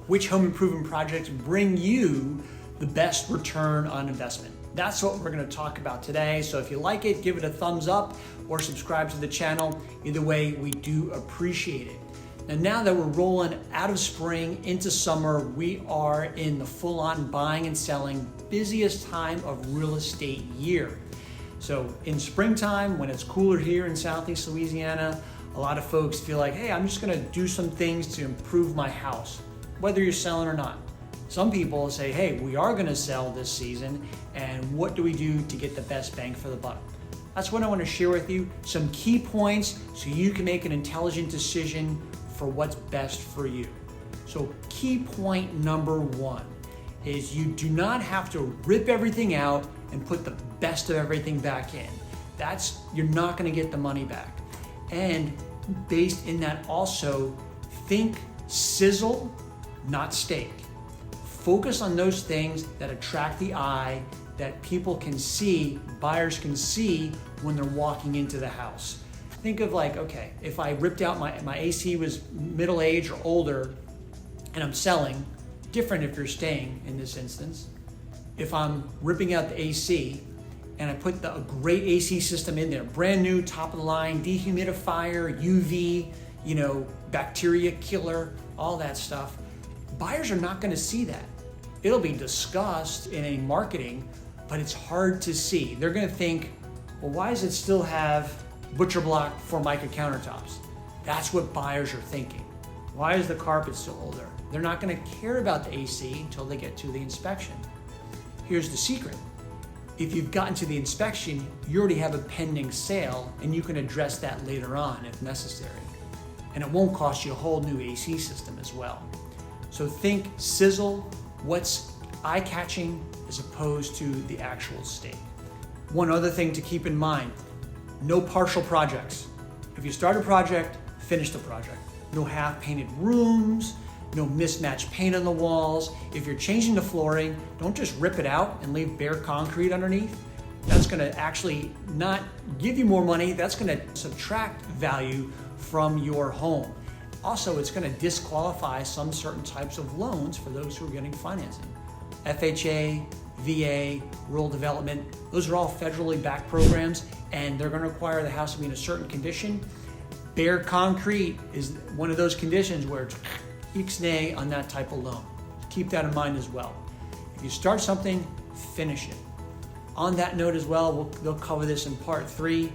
which home improvement projects bring you the best return on investment. That's what we're going to talk about today. So if you like it, give it a thumbs up or subscribe to the channel. Either way, we do appreciate it. Now that we're rolling out of spring into summer, we are in the full-on buying and selling busiest time of real estate year. So in springtime, when it's cooler here in Southeast Louisiana, a lot of folks feel like, hey, I'm just gonna do some things to improve my house, whether you're selling or not. Some people say, hey, we are gonna sell this season, and what do we do to get the best bang for the buck? That's what I wanna share with you, some key points so you can make an intelligent decision for what's best for you. So key point number one is you do not have to rip everything out and put the best of everything back in. You're not gonna get the money back. And based in that also, think sizzle, not steak. Focus on those things that attract the eye, that people can see, buyers can see when they're walking into the house. Think of like, okay, if I ripped out my AC was middle age or older and I'm selling, different if you're staying in this instance. If I'm ripping out the AC and I put a great AC system in there, brand new, top of the line, dehumidifier, UV, bacteria killer, all that stuff, buyers are not gonna see that. It'll be discussed in a marketing, but it's hard to see. They're gonna think, well, why does it still have butcher block Formica countertops? That's what buyers are thinking. Why is the carpet still older? They're not gonna care about the AC until they get to the inspection. Here's the secret. If you've gotten to the inspection, you already have a pending sale and you can address that later on if necessary. And it won't cost you a whole new AC system as well. So think sizzle, what's eye-catching as opposed to the actual steak. One other thing to keep in mind, no partial projects. If you start a project, finish the project. No half-painted rooms, no mismatched paint on the walls. If you're changing the flooring, don't just rip it out and leave bare concrete underneath. That's gonna actually not give you more money, that's gonna subtract value from your home. Also, it's gonna disqualify some certain types of loans for those who are getting financing. FHA, VA, rural development, those are all federally backed programs and they're gonna require the house to be in a certain condition. Bare concrete is one of those conditions where it's ixnay on that type of loan. Keep that in mind as well. If you start something, finish it. On that note as well, they'll cover this in part 3.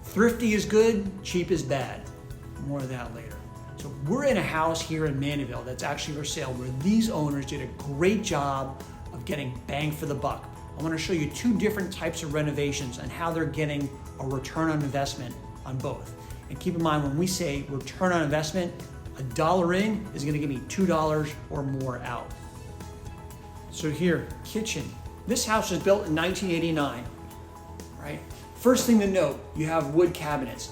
Thrifty is good, cheap is bad. More of that later. So we're in a house here in Mandeville that's actually for sale where these owners did a great job of getting bang for the buck. I want to show you 2 different types of renovations and how they're getting a return on investment on both. And keep in mind, when we say return on investment, $1 in is going to give me $2 or more out. So here, kitchen. This house was built in 1989, right? First thing to note, you have wood cabinets.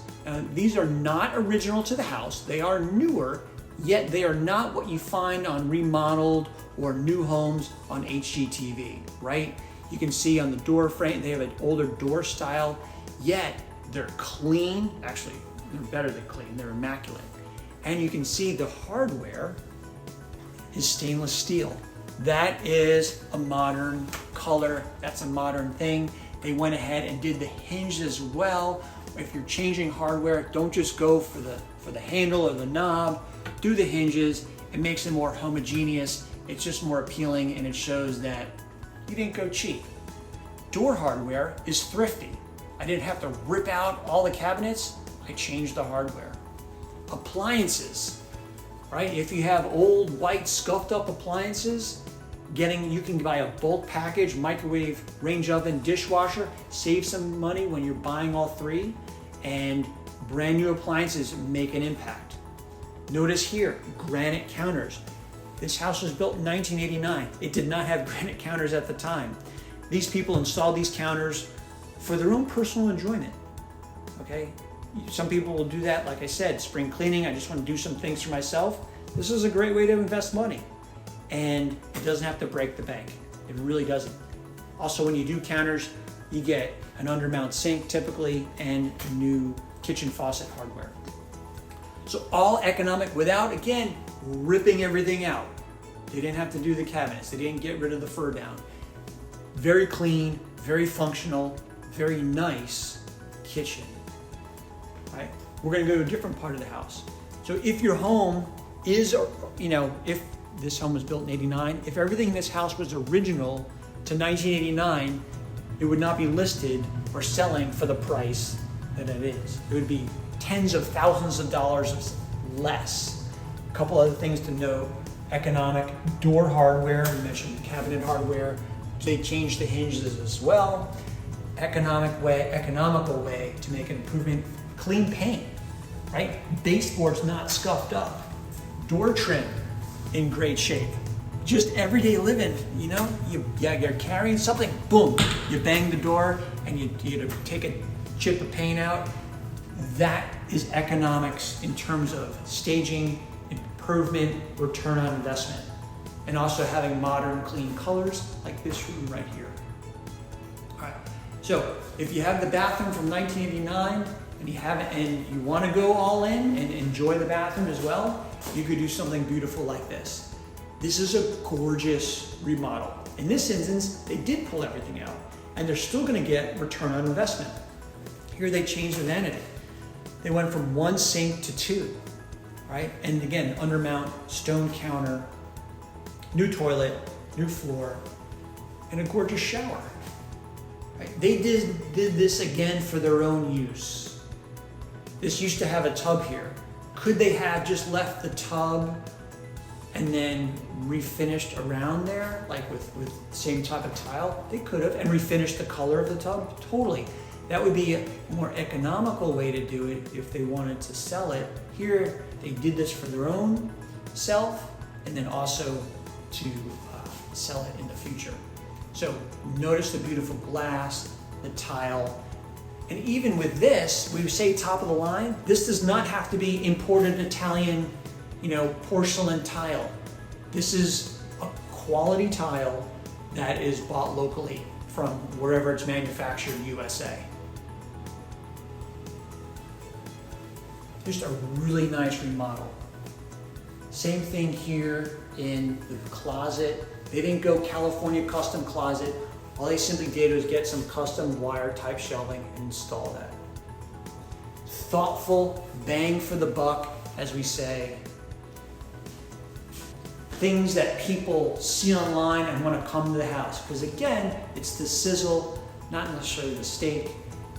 These are not original to the house. They are newer, yet they are not what you find on remodeled or new homes on HGTV, right? You can see on the door frame, they have an older door style, yet they're clean. Actually, they're better than clean, they're immaculate. And you can see the hardware is stainless steel. That is a modern color, that's a modern thing. They went ahead and did the hinge as well. If you're changing hardware, don't just go for the handle or the knob, do the hinges. It makes it more homogeneous. It's just more appealing and it shows that you didn't go cheap. Door hardware is thrifty. I didn't have to rip out all the cabinets, I changed the hardware. Appliances, right? If you have old white scuffed up appliances, you can buy a bulk package, microwave, range oven, dishwasher, save some money when you're buying all 3, and brand new appliances make an impact. Notice here, granite counters. This house was built in 1989. It did not have granite counters at the time. These people installed these counters for their own personal enjoyment, okay? Some people will do that, like I said, spring cleaning, I just want to do some things for myself. This is a great way to invest money. And it doesn't have to break the bank. It really doesn't. Also, when you do counters, you get an undermount sink typically and new kitchen faucet hardware. So all economic without, again, ripping everything out. They didn't have to do the cabinets. They didn't get rid of the fur down. Very clean, very functional, very nice kitchen, right? We're gonna go to a different part of the house. So if your home is, if this home was built in 89, if everything in this house was original to 1989, it would not be listed or selling for the price that it is. It would be tens of thousands of dollars less. A couple other things to note: economic door hardware, we mentioned cabinet hardware. They changed the hinges as well. Economical way to make an improvement: clean paint, right? Baseboards not scuffed up. Door trim in great shape. Just everyday living, you're carrying something, boom, you bang the door and you take a chip of paint out. That is economics in terms of staging, improvement, return on investment. And also having modern, clean colors like this room right here. All right, so if you have the bathroom from 1989 and you want to go all in and enjoy the bathroom as well, you could do something beautiful like this. This is a gorgeous remodel. In this instance, they did pull everything out and they're still gonna get return on investment. Here they changed the vanity. They went from 1 sink to 2, right? And again, undermount, stone counter, new toilet, new floor, and a gorgeous shower. Right? They did this again for their own use. This used to have a tub here. Could they have just left the tub and then refinished around there, like with the same type of tile? They could have, and refinished the color of the tub, totally. That would be a more economical way to do it if they wanted to sell it. Here, they did this for their own self, and then also to sell it in the future. So notice the beautiful glass, the tile, and even with this, we say top of the line, this does not have to be imported Italian, porcelain tile. This is a quality tile that is bought locally from wherever it's manufactured, USA. Just a really nice remodel. Same thing here in the closet. They didn't go California custom closet. All they simply did was get some custom wire type shelving and install that. Thoughtful, bang for the buck, as we say. Things that people see online and want to come to the house. Because again, it's the sizzle, not necessarily the steak.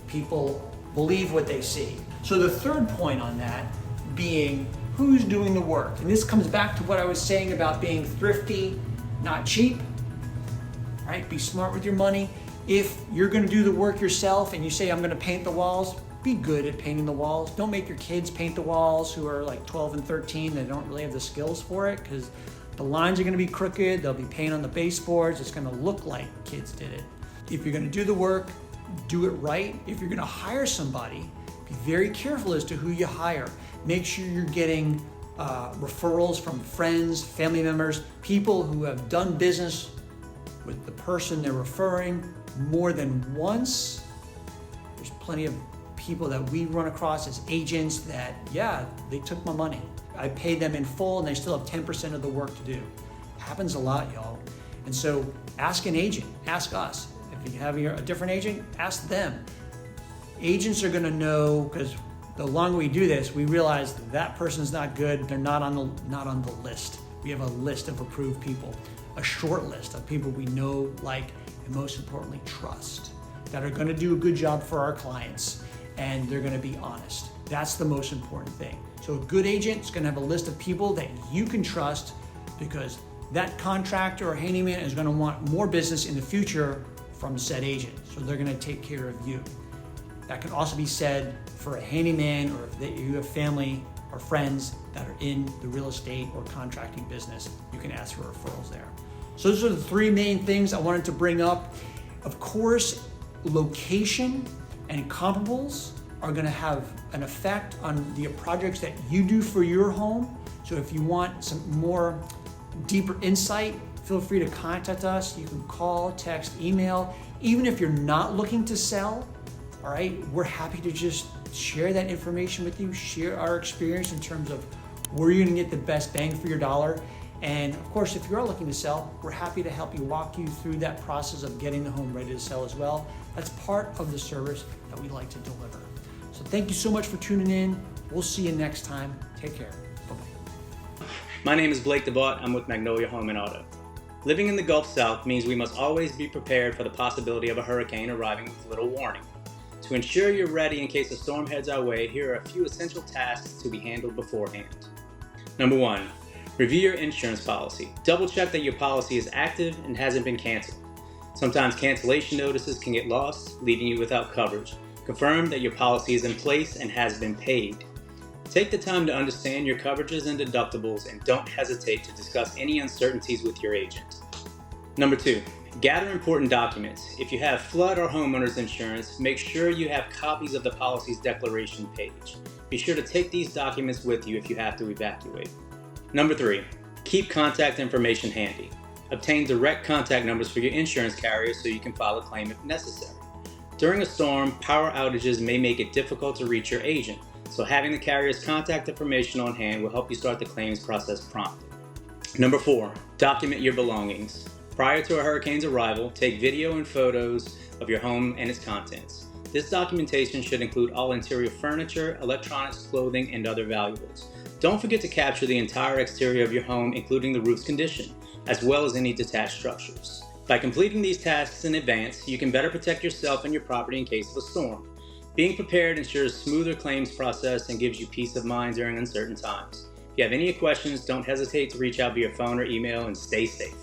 People believe what they see. So the third point on that being who's doing the work. And this comes back to what I was saying about being thrifty, not cheap. Right? Be smart with your money. If you're going to do the work yourself and you say, I'm going to paint the walls, be good at painting the walls. Don't make your kids paint the walls who are like 12 and 13. They don't really have the skills for it because the lines are going to be crooked. There'll be paint on the baseboards. It's going to look like kids did it. If you're going to do the work, do it right. If you're going to hire somebody, be very careful as to who you hire. Make sure you're getting referrals from friends, family members, people who have done business with the person they're referring more than once. There's plenty of people that we run across as agents that, they took my money. I paid them in full and they still have 10% of the work to do. Happens a lot, y'all. And so ask an agent, ask us. If you have a different agent, ask them. Agents are gonna know, because the longer we do this, we realize that person's not good, they're not on the list. We have a list of approved people, a short list of people we know, like, and most importantly, trust, that are gonna do a good job for our clients, and they're gonna be honest. That's the most important thing. So a good agent is gonna have a list of people that you can trust, because that contractor or handyman is gonna want more business in the future from said agent. So they're gonna take care of you. That can also be said for a handyman, or if you have family or friends that are in the real estate or contracting business, you can ask for referrals there. So those are the three main things I wanted to bring up. Of course, location and comparables are gonna have an effect on the projects that you do for your home. So if you want some more deeper insight, feel free to contact us. You can call, text, email. Even if you're not looking to sell, all right, we're happy to just share that information with you, share our experience in terms of where you're gonna get the best bang for your dollar. And of course, if you are looking to sell, we're happy to help you, walk you through that process of getting the home ready to sell as well. That's part of the service that we like to deliver. So thank you so much for tuning in. We'll see you next time. Take care. Bye-bye. My name is Blake DeBott. I'm with Magnolia Home and Auto. Living in the Gulf South means we must always be prepared for the possibility of a hurricane arriving with little warning. To ensure you're ready in case a storm heads our way, here are a few essential tasks to be handled beforehand. Number 1. Review your insurance policy. Double check that your policy is active and hasn't been canceled. Sometimes cancellation notices can get lost, leaving you without coverage. Confirm that your policy is in place and has been paid. Take the time to understand your coverages and deductibles, and don't hesitate to discuss any uncertainties with your agent. Number 2, gather important documents. If you have flood or homeowners insurance, make sure you have copies of the policy's declaration page. Be sure to take these documents with you if you have to evacuate. Number 3, keep contact information handy. Obtain direct contact numbers for your insurance carrier so you can file a claim if necessary. During a storm, power outages may make it difficult to reach your agent, so having the carrier's contact information on hand will help you start the claims process promptly. Number 4, document your belongings. Prior to a hurricane's arrival, take video and photos of your home and its contents. This documentation should include all interior furniture, electronics, clothing, and other valuables. Don't forget to capture the entire exterior of your home, including the roof's condition, as well as any detached structures. By completing these tasks in advance, you can better protect yourself and your property in case of a storm. Being prepared ensures a smoother claims process and gives you peace of mind during uncertain times. If you have any questions, don't hesitate to reach out via phone or email, and stay safe.